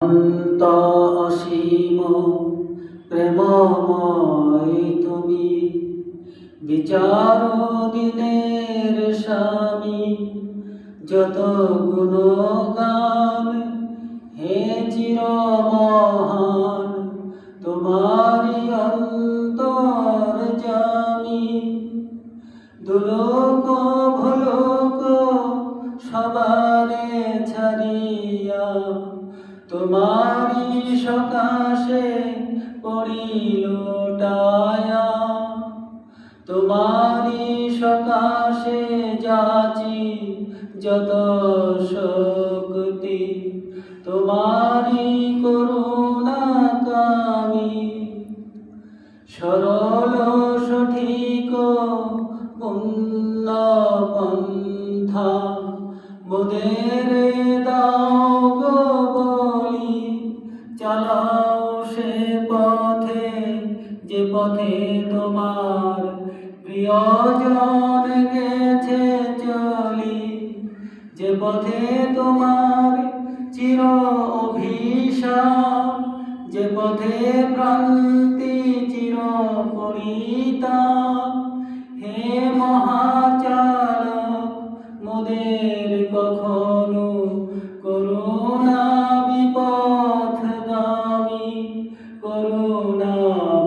অন্ত অসীম প্রেমময় তুমি, বিচার দিনের স্বামী। যত গুণগান হে চির মহান, তোমারি অন্তর্যামী। দুলোক ভুলোক সবারে ছাড়িয়া, তোমারি সকাশে পড়িল টায়া। তোমারি সকাশে যাচি যত শক্তি, তোমারি করুণা কামি। সরল সঠিক পুণ্য পন্থা মোদের দাও গো বলি। চালাও সে পথে যে পথে তোমার প্রিয়জন গেছে চলি। যে পথে তোমার চির অভিশাপ, যে পথে প্রান্তি চির পরিতাপ। হে মহাচালক মোদের কখনো করুণা বিপথগামী, করুণা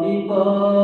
বিপথ